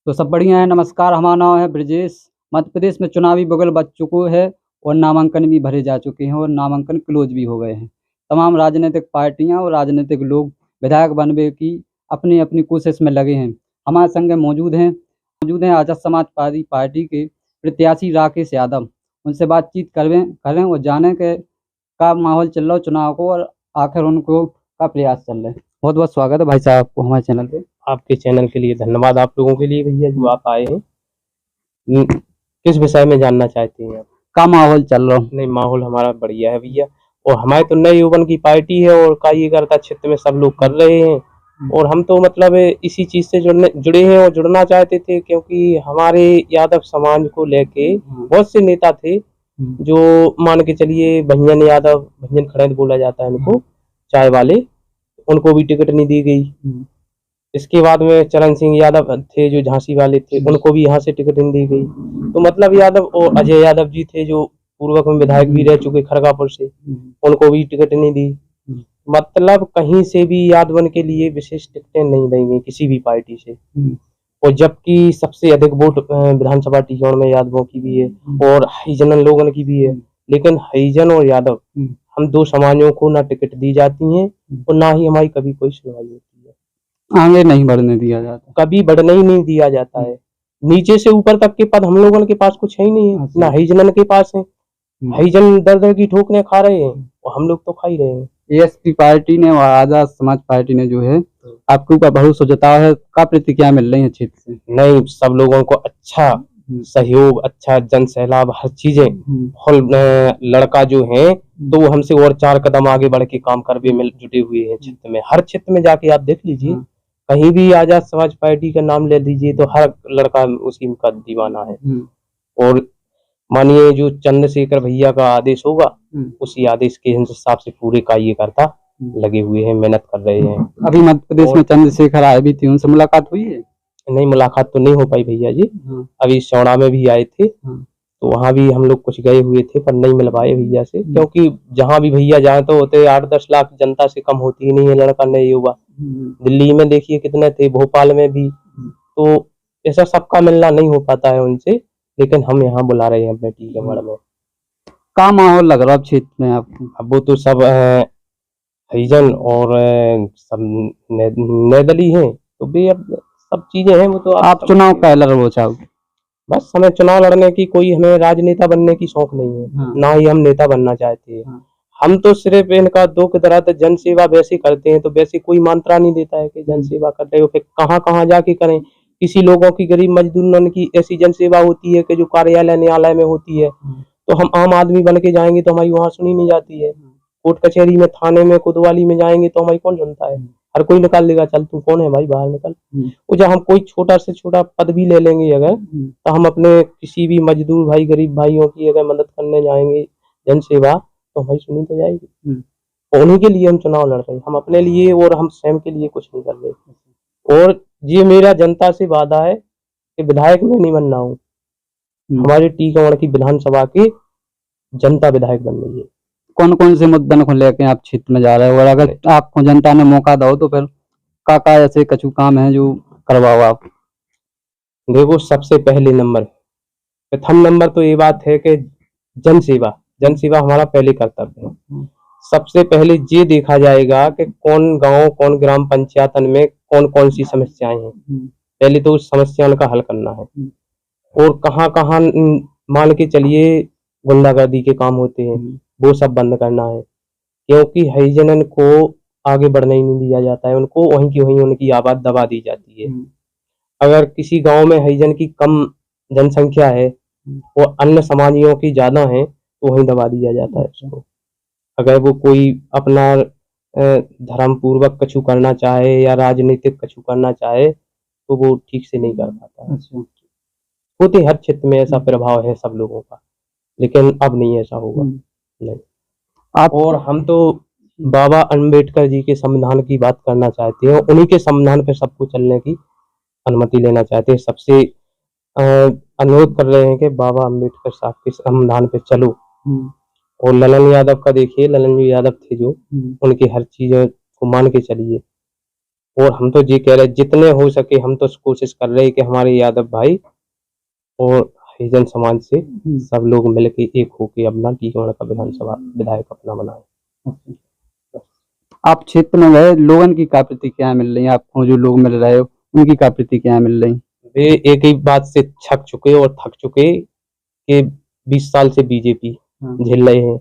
तो सब बढ़िया है। नमस्कार, हमारा नाम है ब्रजेश। मध्य प्रदेश में चुनावी बगल बज चुको है और नामांकन भी भरे जा चुके हैं और नामांकन क्लोज भी हो गए हैं। तमाम राजनीतिक पार्टियां और राजनीतिक लोग विधायक बनने की अपनी अपनी कोशिश में लगे हैं। हमारे संग में मौजूद हैं आजाद समाजवादी पार्टी के प्रत्याशी राकेश यादव। उनसे बातचीत करें करें और जाने के का माहौल चल रहा है चुनाव को और आखिर उनको का प्रयास चल रहे हैं। बहुत बहुत स्वागत है भाई साहब आपको हमारे चैनल पे। आपके चैनल के लिए धन्यवाद, आप लोगों के लिए भैया जो आप आए हैं। किस विषय में जानना चाहते हैं आप? का माहौल चल रहा नहीं, माहौल हमारा बढ़िया है भैया। और हमारे तो नए युवन की पार्टी है और कार्यकर्ता क्षेत्र में सब लोग कर रहे हैं। और हम तो मतलब इसी चीज से जुड़े हैं और जुड़ना चाहते थे, क्योंकि हमारे यादव समाज को लेके बहुत से नेता थे जो मान के चलिए भंजन यादव, भंजन खड़ेत बोला जाता है उनको, चाय वाले, उनको भी टिकट नहीं दी गई। इसके बाद में चरण सिंह यादव थे जो झांसी वाले थे, उनको भी यहाँ से टिकट नहीं दी गई। तो मतलब यादव और अजय यादव जी थे जो पूर्वक में विधायक भी रह चुके खड़गापुर से, उनको भी टिकट नहीं दी। मतलब कहीं से भी यादवन के लिए विशेष टिकटें नहीं देंगे किसी भी पार्टी से। और जबकि सबसे अधिक वोट विधानसभा टीकौर में यादवों की भी है और हरिजन लोगों की भी है, लेकिन हरिजन और यादव हम दो समाजों को ना टिकट दी जाती है और ना ही हमारी कभी कोई सुनवाई होती है। आगे नहीं बढ़ने दिया जाता, कभी बढ़ने ही नहीं दिया जाता है। नीचे से ऊपर तक के पद हम लोगों के पास कुछ है ही नहीं है, ना हरिजन के पास है। हरिजन दर दर की ठोकरें खा रहे हैं और हम लोग तो खा ही रहे हैं। एएसपी पार्टी ने और आजाद समाज पार्टी ने जो है आपके ऊपर भरोसा जताया है, का प्रतिक्रिया मिल रही है क्षेत्र से? नहीं, सब लोगों को अच्छा सहयोग, अच्छा जन सैलाब, हर चीजें लड़का जो है तो वो हमसे और 4 कदम आगे बढ़ के काम कर भी जुटे हुए हैं क्षेत्र में। हर क्षेत्र में जाके आप देख लीजिए, कहीं भी आजाद समाज पार्टी का नाम ले लीजिए तो हर लड़का उसी का दीवाना है। और मानिए जो चंद्रशेखर भैया का आदेश होगा उसी आदेश के हिसाब से पूरे कार्यकर्ता लगे हुए हैं, मेहनत कर रहे हैं। अभी मध्य प्रदेश में चंद्रशेखर आए भी थे, उनसे मुलाकात हुई है? नहीं, मुलाकात तो नहीं हो पाई भैया जी। अभी सौड़ा में भी आए थे तो वहां भी हम लोग कुछ गए हुए थे पर नहीं मिल पाए भैया से, क्योंकि जहां भी भैया जाए तो होते 8-10 लाख जनता से कम होती ही नहीं है लड़का नए युवा। दिल्ली में देखिए कितने थे, भोपाल में भी, तो ऐसा सबका मिलना नहीं हो पाता है उनसे। लेकिन हम यहाँ बुला रहे हैं अपने टीकमगढ़ में। का माहौल लग रहा है क्षेत्र में आपको? अब वो तो सब हरिजन और सब निर्दलीय हैं, तो भी अब सब चीजें हैं। वो तो आप चुनाव का लड़ रहे हो चाहो? बस हमें चुनाव लड़ने की, कोई हमें राजनेता बनने की शौक नहीं है, ना ही हम नेता बनना चाहते हैं। हम तो सिर्फ इनका दुख दर्द जन सेवा वैसे करते हैं, तो वैसे कोई मंत्रा नहीं देता है कि जन सेवा कर रहे हो, फिर कहाँ कहाँ जाके करें। किसी लोगों की, गरीब मजदूरों की ऐसी जन सेवा होती है कि जो कार्यालय न्यायालय में होती है, तो हम आम आदमी बन के जाएंगे तो हमारी वहां सुनी नहीं जाती है। कोर्ट कचहरी में, थाने में, कोतवाली में जाएंगे तो हमारी कौन सुनता है? हर कोई निकाल लेगा, चल तू कौन है भाई, बाहर निकल। वो जब हम कोई छोटा से छोटा पद भी ले लेंगे अगर, तो हम अपने किसी भी मजदूर भाई, गरीब भाइयों की अगर मदद करने जाएंगे जन सेवा, तो हमारी सुनी तो जाएगी। और उन्हीं के लिए हम चुनाव लड़ रहे हैं, हम अपने लिए और हम स्वयं के लिए कुछ नहीं कर रहे। और ये मेरा जनता से वादा है कि विधायक मैं नहीं बनना हूँ, हमारे टीकमगढ़ की विधानसभा की जनता विधायक बन रही है। कौन कौन से मुद्दों को लेकर आप क्षेत्र में जा रहे हो, और अगर आपको जनता ने मौका दो तो फिर का ऐसे कछु काम है जो करवाओ आप? देखो, सबसे पहले नंबर, प्रथम नंबर तो ये बात है कि जन सेवा हमारा पहले कर्तव्य है। सबसे पहले ये देखा जाएगा कि कौन गांव, कौन ग्राम पंचायतन में कौन कौन सी समस्याएं हैं, पहले तो उस समस्याओं का हल करना है। और कहाँ कहाँ मान के चलिए गुंडागर्दी के काम होते हैं, वो सब बंद करना है, क्योंकि हरिजनन को आगे बढ़ने ही नहीं दिया जाता है। उनको वहीं की वहीं उनकी आवाज दबा दी जाती है। अगर किसी गांव में हरिजन की कम जनसंख्या है और अन्य समाजियों की ज्यादा है, तो वहीं दबा दिया जाता है उसको। अगर वो कोई अपना धर्म पूर्वक कछु करना चाहे या राजनीतिक कछु करना चाहे, तो वो ठीक से नहीं कर पाता। होते हर क्षेत्र में ऐसा प्रभाव है सब लोगों का, लेकिन अब नहीं ऐसा होगा। नहीं। आप और हम तो बाबा अम्बेडकर जी के संविधान की बात करना चाहते हैं, उन्हीं के संविधान पे सबको चलने की अनुमति लेना चाहते हैं। सबसे अनुरोध कर रहे हैं कि बाबा अम्बेडकर साहब के संविधान पे चलो। और ललन यादव का देखिए, ललन जी यादव थे जो, उनके हर चीज को मान के चलिए। और हम तो ये कह रहे जितने हो सके हम तो कोशिश कर रहे हैं कि हमारे यादव भाई और हरिजन समाज से सब लोग मिलके एक होके अपना टीकमगढ़ का विधानसभा विधायक अपना बनाए। आप क्षेत्र में गए, लोगों की क्या प्रतिक्रिया मिल रही है आपको? जो लोग मिल रहे हो उनकी क्या प्रतिक्रिया मिल रही? वे एक ही बात से छक चुके और थक चुके कि 20 साल से बीजेपी झेल रहे हैं।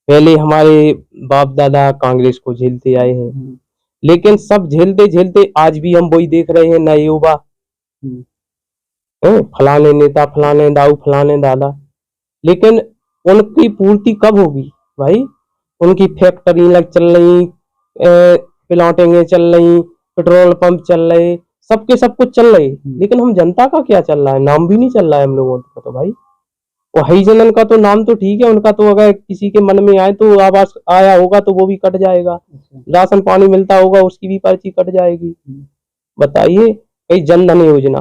पहले हमारे बाप दादा कांग्रेस को झेलते आए हैं, लेकिन सब झेलते झेलते आज भी हम वही देख रहे हैं, नए युवा फलाने नेता, फलाने दाऊ, फलाने दादा, लेकिन उनकी पूर्ति कब होगी भाई? उनकी फैक्ट्री लग चल रही, प्लांटें चल रही, पेट्रोल पंप चल रहे, सबके सब कुछ चल रहे, लेकिन हम जनता का क्या चल रहा है? नाम भी नहीं चल रहा है हम लोगों का तो भाई। और हरिजनन का तो नाम तो ठीक है, उनका तो अगर किसी के मन में आए तो आवास आया होगा तो वो भी कट जाएगा, राशन पानी मिलता होगा उसकी भी पर्ची कट जाएगी। बताइए, कई जन धन योजना,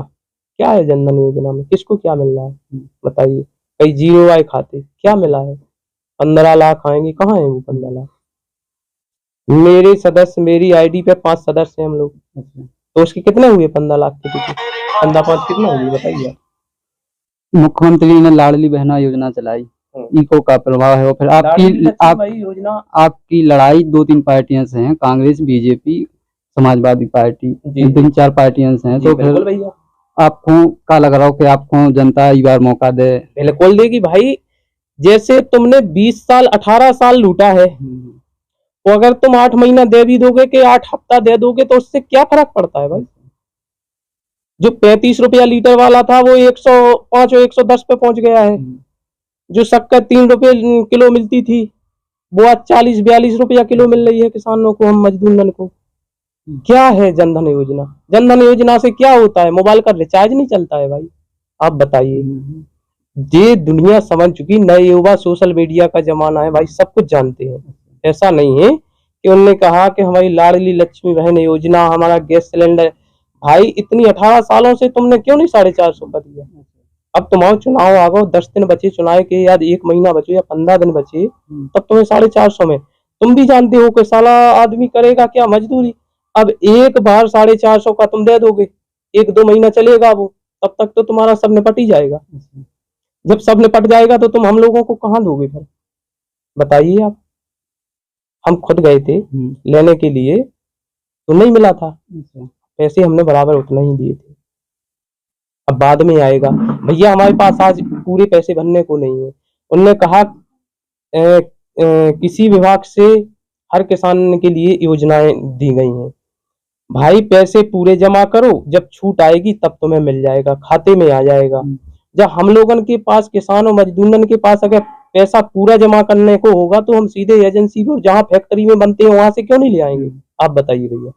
क्या है जन धन योजना में? किसको क्या मिल रहा है बताइए? कई जीरो आय खाते, क्या मिला है? 15 लाख आएंगे, कहाँ है वो 15 लाख? मेरे सदस्य, मेरी आईडी पे 5 सदस्य हैं हम लोग, तो उसके कितने हुए 15 लाख के? 15 5 कितना हुई बताइए? मुख्यमंत्री ने लाडली बहना योजना चलाई, इको का प्रभाव है। और फिर आपकी लड़ाई 2-3 पार्टियां से हैं, कांग्रेस, बीजेपी, समाजवादी पार्टी, 3-4 पार्टियां से हैं, तो फिर आपको क्या लग रहा हो कि आपको जनता इस बार मौका दे? बिल्कुल देगी भाई। जैसे तुमने 20 साल 18 साल लूटा है, तो अगर तुम 8 महीना दे भी दोगे कि 8 हफ्ता दे दोगे तो उससे क्या फर्क पड़ता है भाई? जो 35 रुपया लीटर वाला था वो 105 और 110 पे पहुंच गया है। जो शक्कर 3 रुपये किलो मिलती थी वो आज 40-42 रुपया किलो मिल रही है किसानों को, हम मजदूरन को। क्या है जनधन योजना? जनधन योजना से क्या होता है? मोबाइल का रिचार्ज नहीं चलता है भाई, आप बताइए। ये दुनिया समझ चुकी, नए युवा, सोशल मीडिया का जमाना है भाई, सब कुछ जानते हैं। ऐसा नहीं है कि उन्होंने कहा कि हमारी लाडली लक्ष्मी बहन योजना, हमारा गैस सिलेंडर, भाई इतनी 18 सालों से तुमने क्यों नहीं 450 का दिया? अब तुम्हारा चुनाव आ गो, 10 दिन बचे चुनाव के, या 1 महीना बचे या 15 दिन बचे, तब तुम्हें 450 में, तुम भी जानते हो कि साला आदमी करेगा क्या मजदूरी। अब एक बार 450 का तुम दे दोगे, 1-2 महीना चलेगा वो, तब तक तो तुम्हारा सब निपट ही जाएगा। जब सब निपट जाएगा तो तुम हम लोगों को कहाँ दोगे फिर? बताइए आप। हम खुद गए थे लेने के लिए तो नहीं मिला था, पैसे हमने बराबर उतना ही दिए थे। अब बाद में आएगा भैया, हमारे पास आज पूरे पैसे भरने को नहीं है। उन्होंने कहा किसी विभाग से हर किसान के लिए योजनाएं दी गई हैं। भाई पैसे पूरे जमा करो, जब छूट आएगी तब तुम्हें मिल जाएगा, खाते में आ जाएगा। जब हम लोगन के पास, किसान और मजदूरन के पास अगर पैसा पूरा जमा करने को होगा तो हम सीधे एजेंसी को, जहाँ फैक्ट्री में बनते हैं वहां से क्यों नहीं ले आएंगे? आप बताइए भैया।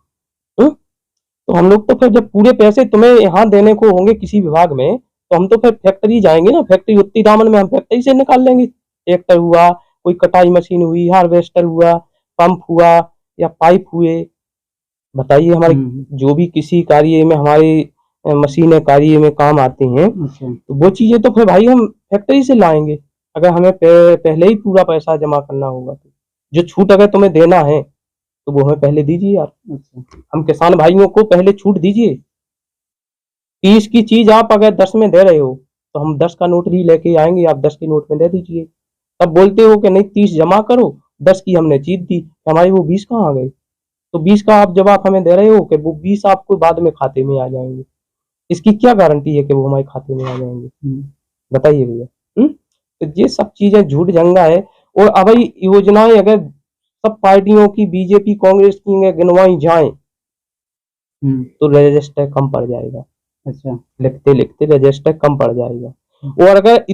तो हम लोग तो फिर जब पूरे पैसे तुम्हें यहाँ देने को होंगे किसी विभाग में, तो हम तो फिर फैक्ट्री जाएंगे ना, फैक्ट्री उतनी दामन में हम फैक्ट्री से निकाल लेंगे। ट्रैक्टर हुआ, कोई कटाई मशीन हुई, हार्वेस्टर हुआ, पंप हुआ या पाइप हुए, बताइए हमारे जो भी किसी कार्य में हमारे मशीनें कार्य में काम आते हैं, तो वो चीजें तो फिर भाई हम फैक्ट्री से लाएंगे। अगर हमें पहले ही पूरा पैसा जमा करना होगा तो जो छूट अगर तुम्हें देना है तो वो हमें पहले दीजिए यार। हम किसान भाइयों को पहले छूट दीजिए। 30 की चीज आप अगर 10 में दे रहे हो तो हम 10 का नोट ही लेके आएंगे, आप 10 के नोट में दे दीजिए। तब बोलते हो कि नहीं 30 जमा करो, 10 की हमने चीज दी, हमारी वो 20 कहाँ आ गई? तो 20 का आप जब आप हमें दे रहे हो कि वो 20 आपको बाद में खाते में आ जाएंगे, इसकी क्या गारंटी है कि वो हमारे खाते में आ जाएंगे? बताइए भैया। तो ये सब चीजें झूठ जंगा है। और अब योजनाएं अगर सब पार्टियों की, बीजेपी कांग्रेस की गिनवाई जाए तो रजिस्टर कम पड़ जाएगा। अच्छा, लिखते लिखते रजिस्टर कम पड़ जाएगा। और अगर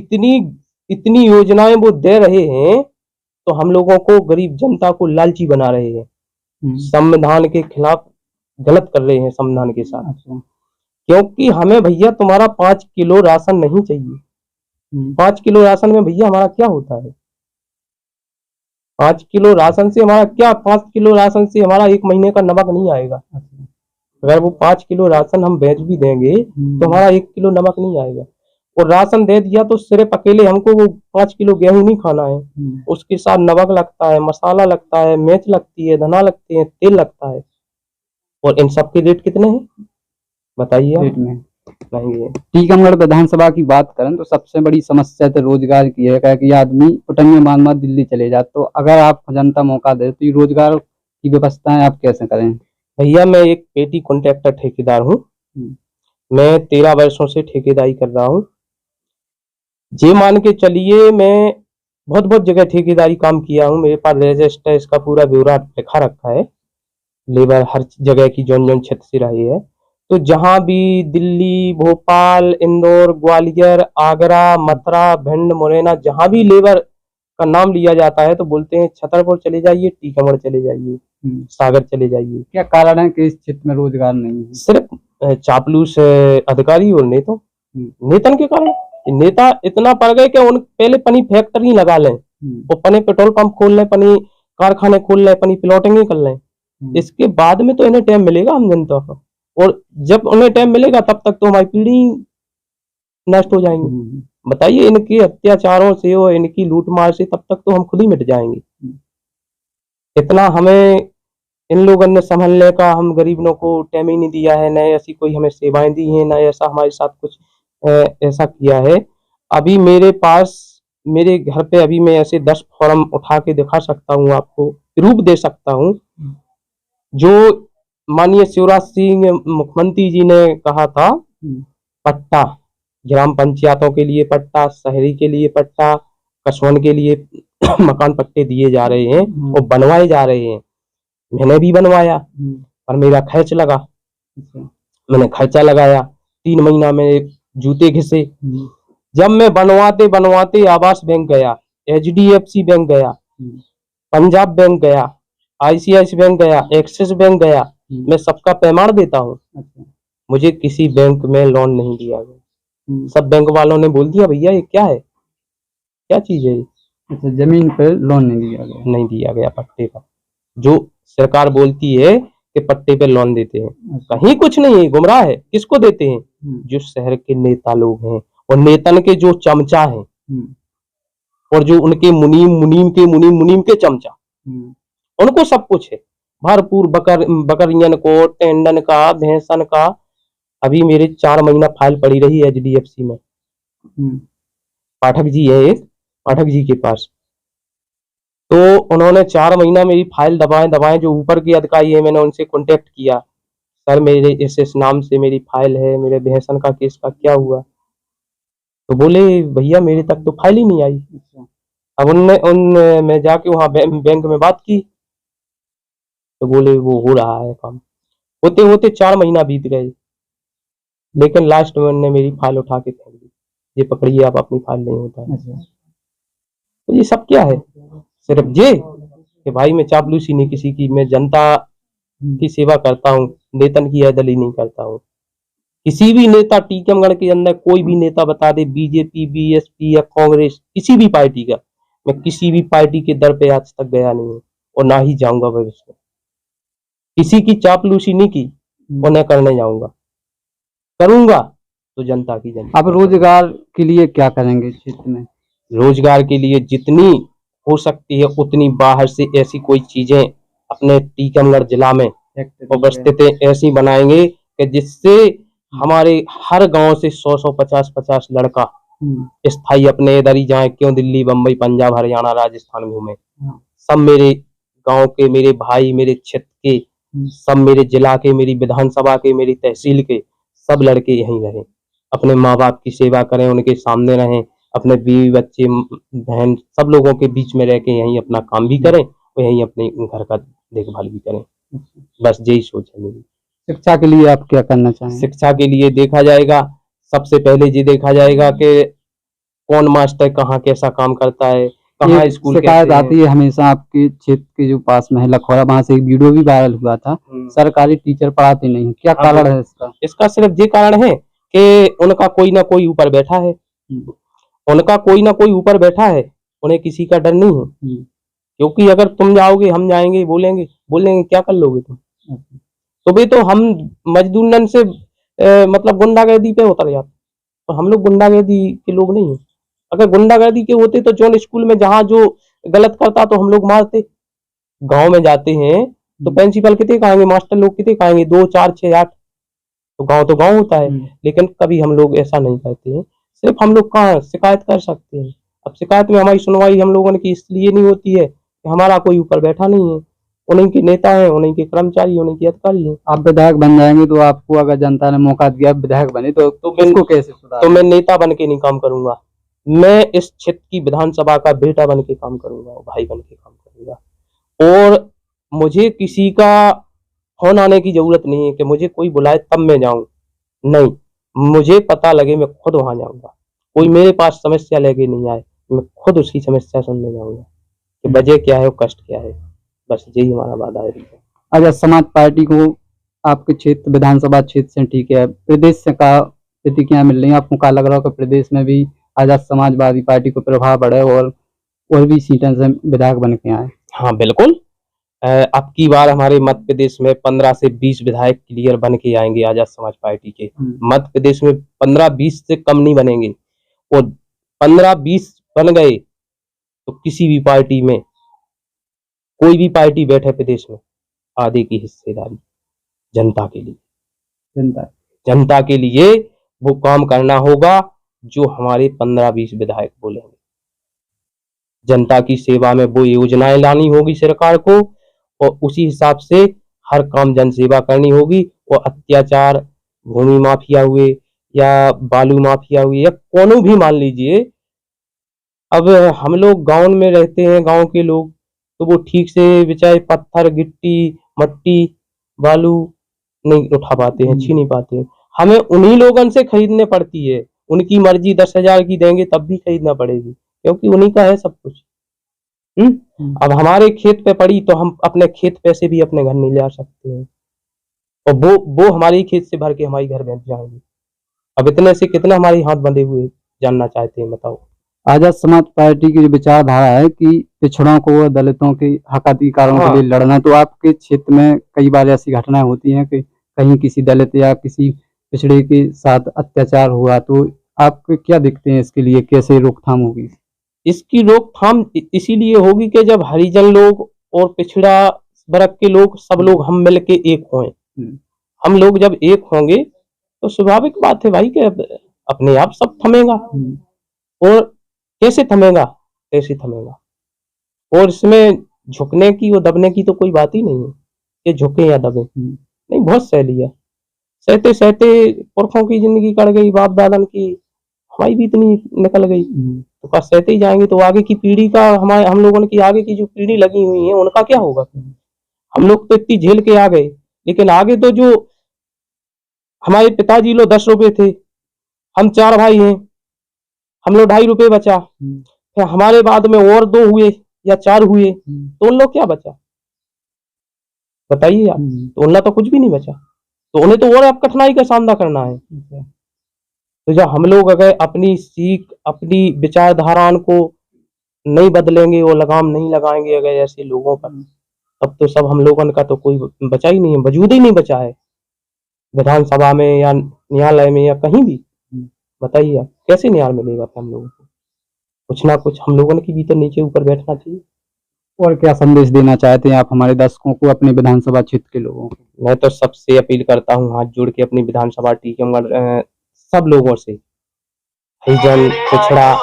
इतनी योजनाएं वो दे रहे हैं तो हम लोगों को, गरीब जनता को लालची बना रहे हैं, संविधान के खिलाफ गलत कर रहे हैं संविधान के साथ। अच्छा। क्योंकि हमें भैया तुम्हारा 5 किलो राशन नहीं चाहिए। 5 किलो राशन में भैया हमारा क्या होता है? 5 किलो राशन से हमारा क्या, 5 किलो राशन से हमारा 1 महीने का नमक नहीं आएगा। अगर वो 5 किलो राशन हम बेच भी देंगे तो हमारा 1 किलो नमक नहीं आएगा। और राशन दे दिया तो सिर्फ अकेले हमको वो 5 किलो गेहूं नहीं खाना है, उसके साथ नमक लगता है, मसाला लगता है, मिर्च लगती है, धना लगती है, तेल लगता है। और इन सब के रेट कितने हैं बताइए आप? रेट में नहीं है। टीकमगढ़ विधानसभा की बात करें तो सबसे बड़ी समस्या तो रोजगार की है, क्या कि आदमी पुटनिया मार दिल्ली चले जाते। तो अगर आप जनता मौका दे तो ये रोजगार की व्यवस्थाएं आप कैसे करें? भैया मैं एक पेटी कॉन्ट्रैक्टर ठेकेदार हूँ। मैं 13 वर्षों से ठेकेदारी कर रहा हूँ। ये मान के चलिए मैं बहुत बहुत जगह ठेकेदारी काम किया हूँ। मेरे पास रजिस्टर इसका पूरा ब्यौरा लिखा रखा है, लेबर हर जगह की जौन जौन क्षेत्र से रही है। तो जहां भी दिल्ली, भोपाल, इंदौर, ग्वालियर, आगरा, मथुरा, भिंड, मुरैना, जहां भी लेबर का नाम लिया जाता है तो बोलते हैं छतरपुर चले जाइए, टीकमगढ़ चले जाइए, सागर चले जाइए। क्या कारण है कि इस क्षेत्र में रोजगार नहीं है? सिर्फ चापलूस अधिकारी और नेतन के कारण। नेता इतना पड़ गए कि उन पहले पनी फैक्ट्री लगा लें, और पनी पेट्रोल पंप खोल लें, पनी कारखाने खोल लें, पनी प्लॉटिंग कर लें। इसके बाद में तो इन्हें टाइम मिलेगा हम जनता को, और जब उन्हें टाइम मिलेगा तब तक तो हमारी पीढ़ी नष्ट हो जाएंगी। बताइए, इनके अत्याचारों से और इनकी लूटमार से तब तक तो हम खुद ही मिट जाएंगे। इतना हमें इन लोगों ने संभलने का हम गरीबों को टाइम ही नहीं दिया है, न ऐसी कोई हमें सेवाएं दी हैं, न ऐसा हमारे साथ कुछ ऐसा किया है। अभी मेरे पास मेरे घर पे अभी मैं ऐसे 10 फॉर्म उठा के दिखा सकता हूँ, आपको प्रूफ दे सकता हूँ। जो माननीय शिवराज सिंह मुख्यमंत्री जी ने कहा था, पट्टा ग्राम पंचायतों के लिए पट्टा, शहरी के लिए पट्टा, कस्बों के लिए मकान पट्टे दिए जा रहे हैं और बनवाए जा रहे हैं। मैंने भी बनवाया पर मेरा खर्च लगा। मैंने खर्चा लगाया, 3 महीना में जूते घिसे। जब मैं बनवाते बनवाते आवास बैंक गया, HDFC बैंक गया, पंजाब बैंक गया, ICICI बैंक गया, एक्सिस बैंक गया, मैं सबका प्रमाण देता हूँ। मुझे किसी बैंक में लोन नहीं दिया गया। सब बैंक वालों ने बोल दिया भैया ये क्या है, क्या चीज है। अच्छा, जमीन पर लोन नहीं दिया गया? नहीं दिया गया पट्टे पर। जो सरकार बोलती है कि पट्टे पे लोन देते हैं, कहीं कुछ नहीं है, गुमराह है। किसको देते हैं? जो शहर के नेता लोग हैं और नेतन के जो चमचा हैं, और जो उनके मुनीम के चमचा, उनको सब कुछ है भरपूर। बकरियन को, टेंडन का, भैंसन का। अभी मेरे 4 महीना फाइल पड़ी रही HDFC में। पाठक जी है एक, पाठक जी के पास, तो उन्होंने 4 महीना मेरी फाइल दबाए। जो ऊपर के अधिकारी है, मैंने उनसे कांटेक्ट किया, सर मेरे इस नाम से मेरी फाइल है, मेरे भैंसन का केस का क्या हुआ? तो बोले भैया मेरे तक तो फाइल ही नहीं आई। अब मैं जाके वहाँ बैंक में बात की तो बोले वो हो रहा है काम। होते होते 4 महीना बीत गए, लेकिन लास्ट में उन्होंने मेरी फाइल उठा के फेंक दी, ये पकड़िए आप अपनी फाइल नहीं होता है। तो ये सब क्या है? सिर्फ ये कि भाई मैं चापलूसी नहीं किसी की, मैं जनता की सेवा करता हूँ, नेतन की अदली नहीं करता हूँ। किसी भी नेता टीकमगढ़ के अंदर कोई भी नेता बता दे, BJP, BSP या कांग्रेस, किसी भी पार्टी का, मैं किसी भी पार्टी के दर पे आज तक गया नहीं हूँ और ना ही जाऊंगा भविष्य में। किसी की चापलूसी नहीं की और न करने जाऊंगा। करूंगा तो जनता की जनता। अब रोजगार के लिए क्या करेंगे क्षेत्र में? रोजगार के लिए जितनी हो सकती है उतनी बाहर से ऐसी कोई चीजें अपने टीकमगढ़ जिला में उपस्थितें ऐसी बनाएंगे कि जिससे हमारे हर गांव से 100-150 लड़का स्थायी अपने इधर ही जाए। क्यों दिल्ली, बम्बई, पंजाब, हरियाणा, राजस्थान घूमे। सब मेरे गांव के, मेरे भाई, मेरे क्षेत्र के, सब मेरे जिला के, मेरी विधानसभा के, मेरी तहसील के सब लड़के यहीं रहें, अपने माँ बाप की सेवा करें, उनके सामने रहें, अपने बीवी बच्चे बहन सब लोगों के बीच में रह के यहीं अपना काम भी करें और यहीं अपने घर का देखभाल भी करें। बस यही सोच है मेरी। शिक्षा के लिए आप क्या करना चाहेंगे? शिक्षा के लिए देखा जाएगा, सबसे पहले ये देखा जाएगा कि कौन मास्टर कहाँ कैसा काम करता है, कहाँ स्कूल शिकायत आती है हमेशा आपके क्षेत्र के जो पास में है लखौरा, वहां से एक वीडियो भी वायरल हुआ था, सरकारी टीचर पढ़ाते नहीं, क्या कारण है इसका? इसका सिर्फ ये कारण है कि उनका कोई ना कोई ऊपर बैठा है, उनका कोई ना कोई ऊपर बैठा है, उन्हें किसी का डर नहीं है। क्योंकि अगर तुम जाओगे, हम जाएंगे, बोलेंगे क्या कर लोगे तुम? तो भाई तो हम मजदूरन से मतलब गुंडागर्दी पे उतर जाते, तो हम लोग गुंडागर्दी के लोग नहीं है। अगर गुंडागर्दी के होते तो जो स्कूल में जहाँ जो गलत करता तो हम लोग मारते। गांव में जाते हैं तो प्रिंसिपल कितने खाएंगे, मास्टर लोग कितने खाएंगे, 2 4 6 8। तो गांव होता है। लेकिन कभी हम लोग ऐसा नहीं करते हैं। सिर्फ हम लोग कहाँ शिकायत कर सकते हैं। अब शिकायत में हमारी सुनवाई हम लोगों की इसलिए नहीं होती है कि हमारा कोई ऊपर बैठा नहीं है। उन्हीं के नेता हैं, उन्हीं के कर्मचारी, उन्हीं के अधिकारी हैं। आप विधायक बन जाएंगे तो आपको अगर जनता ने मौका दिया विधायक बने तो इसको कैसे सुधार? तो मैं नेता बन के नहीं काम करूंगा, मैं इस क्षेत्र की विधानसभा का बेटा बन के काम करूंगा, भाई बन के काम करूंगा। और मुझे किसी का फोन आने की जरूरत नहीं है कि मुझे कोई बुलाए तब मैं जाऊं। नहीं, मुझे पता लगे मैं खुद वहां जाऊंगा। कोई मेरे पास समस्या लेके नहीं आए, मैं खुद उसकी समस्या सुनने जाऊंगा कि वजह क्या है और कष्ट क्या है। बस यही हमारा वादा है। आजाद समाज पार्टी को आपके क्षेत्र विधानसभा क्षेत्र से ठीक है, प्रदेश से का प्रतिक्रिया मिल रही है, आपको क्या लग रहा है कि प्रदेश में भी आजाद समाजवादी पार्टी को प्रभाव बढ़े और भी सीटों से विधायक बन के आए? हाँ बिल्कुल, अब की बार हमारे मध्य प्रदेश में 15 से 20 विधायक क्लियर बन के आएंगे आजाद समाज पार्टी के। मध्य प्रदेश में 15-20 से कम नहीं बनेंगे। और 15-20 बन गए तो किसी भी पार्टी में कोई भी पार्टी बैठे प्रदेश में, आधे की हिस्सेदारी जनता के लिए, जनता के लिए वो काम करना होगा जो हमारे 15-20 विधायक बोलेंगे। जनता की सेवा में वो योजनाएं लानी होगी सरकार को, और उसी हिसाब से हर काम जन सेवा करनी होगी। और अत्याचार, भूमि माफिया हुए या बालू माफिया हुए या कोनो भी मान लीजिए, अब हम लोग गांव में रहते हैं, गांव के लोग तो वो ठीक से बेचारे पत्थर, गिट्टी, मट्टी, बालू नहीं उठा पाते हैं, छीन नहीं पाते हैं। हमें उन्हीं लोगों से खरीदने पड़ती है। उनकी मर्जी 10,000 की देंगे तब भी खरीदना पड़ेगी, क्योंकि उन्हीं का है सब कुछ। अब हमारे खेत पे पड़ी तो हम अपने खेत पे से भी अपने घर नहीं ले आ सकते हैं, और वो हमारे खेत से भर के हमारे घर बैठ जाएंगे। अब इतने से कितना हमारे हाथ बंधे हुए जानना चाहते हैं, बताओ। आजाद समाज पार्टी की जो विचारधारा है कि पिछड़ों को और दलितों के हक अधिकारों के लिए लड़ना, तो आपके क्षेत्र में कई बार ऐसी घटनाएं होती हैं कि कहीं किसी दलित या किसी पिछड़े के साथ अत्याचार हुआ, तो आप क्या दिखते हैं इसके लिए कैसे रोकथाम होगी? इसकी रोकथाम इसीलिए होगी कि जब हरिजन लोग और पिछड़ा वर्ग के लोग सब लोग हम मिल के एक हों। हम लोग जब एक होंगे तो स्वाभाविक बात है भाई कि अपने आप सब थमेगा। और कैसे थमेगा? कैसे थमेगा? और इसमें झुकने की और दबने की तो कोई बात ही नहीं है कि झुके या दबे। नहीं, बहुत सह लिया, सहते सहते पुरखों की जिंदगी कट गई, बाप दादन की, हमारी भी इतनी निकल गई, तो क्या सहते ही जाएंगे? तो आगे की पीढ़ी का, हमारे हम लोगों की आगे की जो पीढ़ी लगी हुई है उनका क्या होगा? हम लोग तो इतनी झेल के आ गए, लेकिन आगे तो जो हमारे पिताजी लोग 10 रुपए थे, हम 4 भाई हैं, हम लोग 2.5 रुपए बचा, फिर हमारे बाद में और 2 हुए या 4 हुए, तो उन लोग क्या बचा बताइए आप? तो उन लोग तो कुछ भी नहीं बचा, तो उन्हें तो और अब कठिनाई का सामना करना है। तो जब हम लोग अगर अपनी सीख, अपनी विचारधारा को नहीं बदलेंगे और लगाम नहीं लगाएंगे अगर ऐसे लोगों पर, तब तो सब हम लोगों का तो कोई बचा ही नहीं है, वजूद ही नहीं बचा है विधानसभा में या न्यायालय में या कहीं भी। बताइए आप कैसे न्याय मिलेगा हम लोगों को? कुछ ना कुछ हम लोगों की भी तो नीचे ऊपर बैठना चाहिए। और क्या संदेश देना चाहते हैं आप हमारे दर्शकों को, अपने विधानसभा क्षेत्र के लोगों को? मैं तो सबसे अपील करता हूँ हाथ जोड़ के अपनी विधानसभा टीकमगढ़ सब लोगों से, हरिजन, पिछड़ा,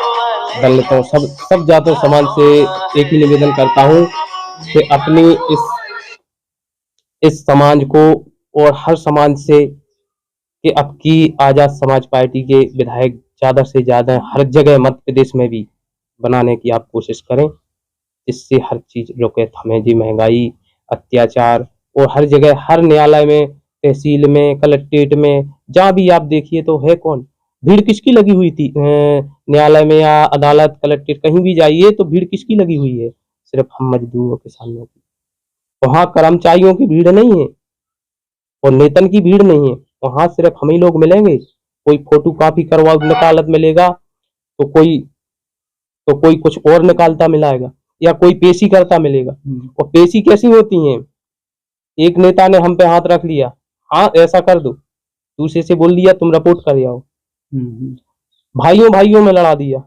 दलितों, सब जातों समाज से एक ही निवेदन करता हूँ कि अपनी इस समाज को और हर समाज से कि अब की आजाद समाज पार्टी के विधायक ज्यादा से ज्यादा हर जगह मध्य प्रदेश में भी बनाने की आप कोशिश करें, जिससे हर चीज रुके, थमे जी। महंगाई, अत्याचार, और हर जगह, हर न्यायालय में, तहसील में, कलेक्ट्रेट में, जहाँ भी आप देखिए तो है कौन? भीड़ किसकी लगी हुई थी? न्यायालय में या अदालत, कलेक्ट्रेट कहीं भी जाइए तो भीड़ किसकी लगी हुई है? सिर्फ हम मजदूरों, किसानों की। वहाँ कर्मचारियों की भीड़ नहीं है और नेतन की भीड़ नहीं है, वहां सिर्फ हम ही लोग मिलेंगे। कोई फोटो कॉपी करवा निकालत मिलेगा तो कोई कुछ और निकालता मिलेगा, या कोई पेशी करता मिलेगा। और पेशी कैसी होती है? एक नेता ने हम पे हाथ रख लिया, हाँ ऐसा कर दो, दूसरे से बोल दिया तुम रिपोर्ट कर आओ, भाइयों भाइयों में लड़ा दिया।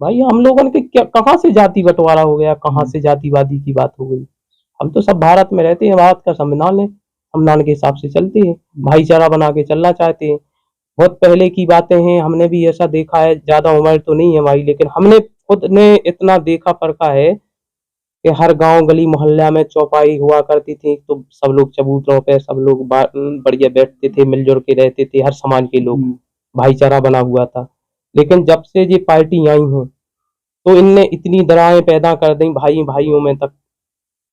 भाई हम लोगों के कहाँ से जाति बंटवारा हो गया, कहाँ से जातिवादी की बात हो गई? हम तो सब भारत में रहते हैं, भारत का संविधान है, संविधान के हिसाब से चलते हैं, भाईचारा बना के चलना चाहते हैं। बहुत पहले की बातें हैं, हमने भी ऐसा देखा है, ज्यादा उम्र तो नहीं है हमारी, लेकिन हमने खुद ने इतना देखा परखा है कि हर गांव गली मोहल्ला में चौपाई हुआ करती थी, तो सब लोग चबूतरों पे सब लोग बढ़िया बैठते थे, मिलजुल के रहते थे, हर समाज के लोग, भाईचारा बना हुआ था। लेकिन जब से ये पार्टी आई हैं तो इनने इतनी दरारें पैदा कर दी भाई भाइयों में तक,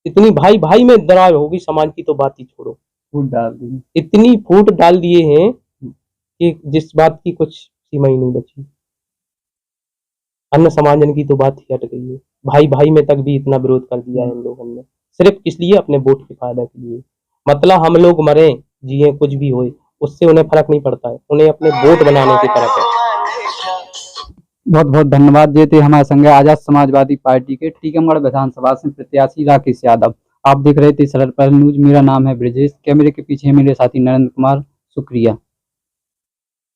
इतनी भाई भाई में दरार होगी, समाज की तो बात ही छोड़ो, फूट डाल दी। इतनी फूट डाल दिए हैं कि जिस बात की कुछ सीमा ही नहीं बची। अन्य समाजन की तो बात ही हट गई है, भाई भाई में तक भी इतना विरोध कर दिया है इन लोगों ने, सिर्फ इसलिए अपने वोट के फायदा के लिए। मतलब हम लोग मरे जिए कुछ भी होए, उससे उन्हें फर्क नहीं पड़ता है, उन्हें अपने वोट बनाने की फर्क है। बहुत बहुत धन्यवाद। ये थे हमारे संग आजाद समाजवादी पार्टी के टीकमगढ़ विधानसभा से प्रत्याशी राकेश यादव। आप देख रहे थे सरल पहल न्यूज। मेरा नाम है ब्रजेश, कैमरे के पीछे मेरे साथी नरेंद्र कुमार। शुक्रिया।